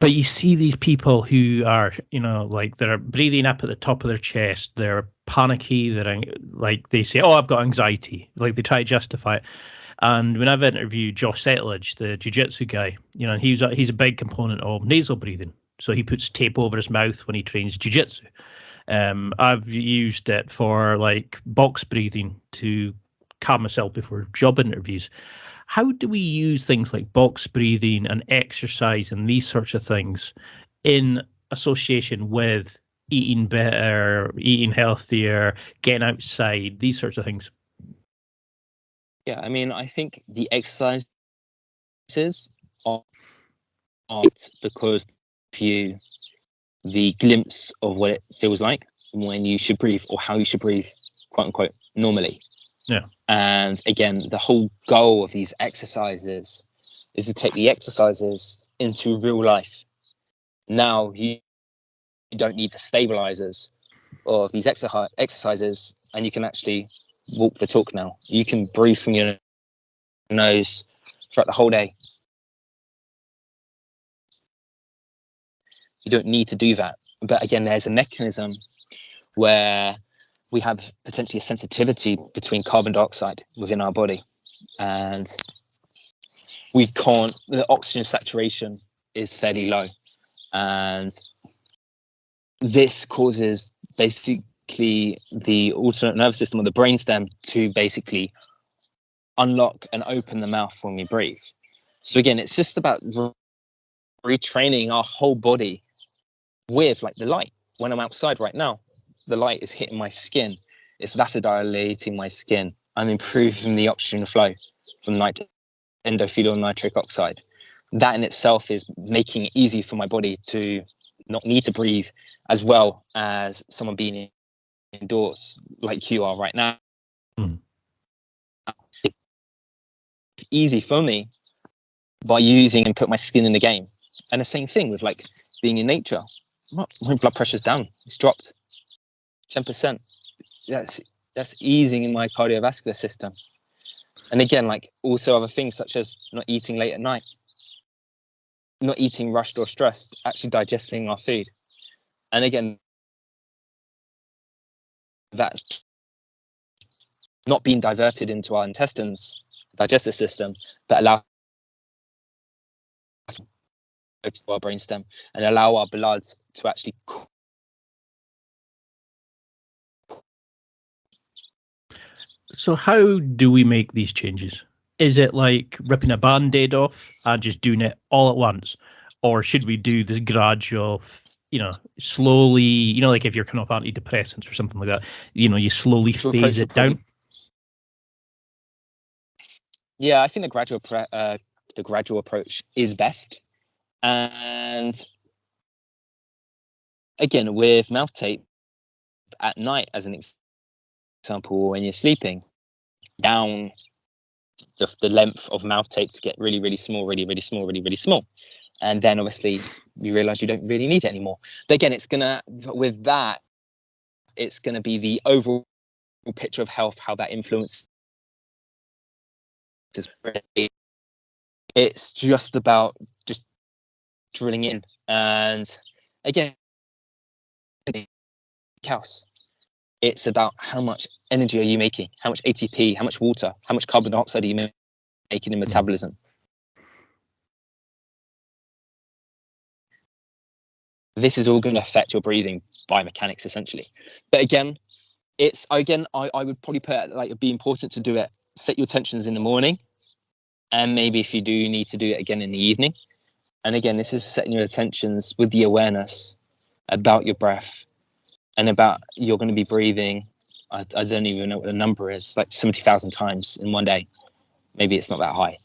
But you see these people who are, like they're breathing up at the top of their chest. They're panicky. They're like they say, "Oh, I've got anxiety." Like they try to justify it. And when I've interviewed Josh Settlage, the jiu-jitsu guy, he's a big component of nasal breathing. So he puts tape over his mouth when he trains jiu-jitsu. I've used it for like box breathing to calm myself before job interviews. How do we use things like box breathing and exercise and these sorts of things in association with eating better, eating healthier, getting outside, these sorts of things? Yeah, I mean, I think the exercises are because you the glimpse of what it feels like when you should breathe, or how you should breathe, quote unquote, normally. Yeah. And again, the whole goal of these exercises is to take the exercises into real life. Now you don't need the stabilizers of these exercises, and you can actually walk the talk now. You can breathe from your nose throughout the whole day. You don't need to do that. But again, there's a mechanism where we have potentially a sensitivity between carbon dioxide within our body, and the oxygen saturation is fairly low, and this causes basically the autonomic nervous system, or the brainstem, to basically unlock and open the mouth when we breathe. So again, it's just about retraining our whole body with like the light. When I'm outside right now, the light is hitting my skin, it's vasodilating my skin. I'm improving the oxygen flow from endothelial nitric oxide. That in itself is making it easy for my body to not need to breathe as well as someone being indoors like you are right now. Easy for me by using and put my skin in the game. And the same thing with like being in nature. My blood pressure's down, it's dropped 10%. That's easing in my cardiovascular system. And again, like also other things such as not eating late at night, not eating rushed or stressed, actually digesting our food. And again, that's not being diverted into our intestines, digestive system, but allow to our brainstem and allow our blood to actually. So how do we make these changes? Is it like ripping a band-aid off and just doing it all at once? Or should we do this gradual, slowly, like if you're kind of antidepressants or something like that, you slowly phase it down? Yeah, I think the gradual approach is best. And again, with mouth tape at night, as an example, when you're sleeping, down the length of mouth tape to get really, really small, really, really small, really, really small. And then obviously you realize you don't really need it anymore. But again, it's going to be the overall picture of health, how that influences. It's just about just drilling in. And again, it's about how much energy are you making, how much ATP, how much water, how much carbon dioxide are you making in metabolism. This is all going to affect your breathing biomechanics essentially. But again, I would probably put it like it'd be important to do it, set your intentions in the morning, and maybe if you do need to do it again in the evening. And again, this is setting your intentions with the awareness about your breath and about you're going to be breathing. I don't even know what the number is, like 70,000 times in one day. Maybe it's not that high.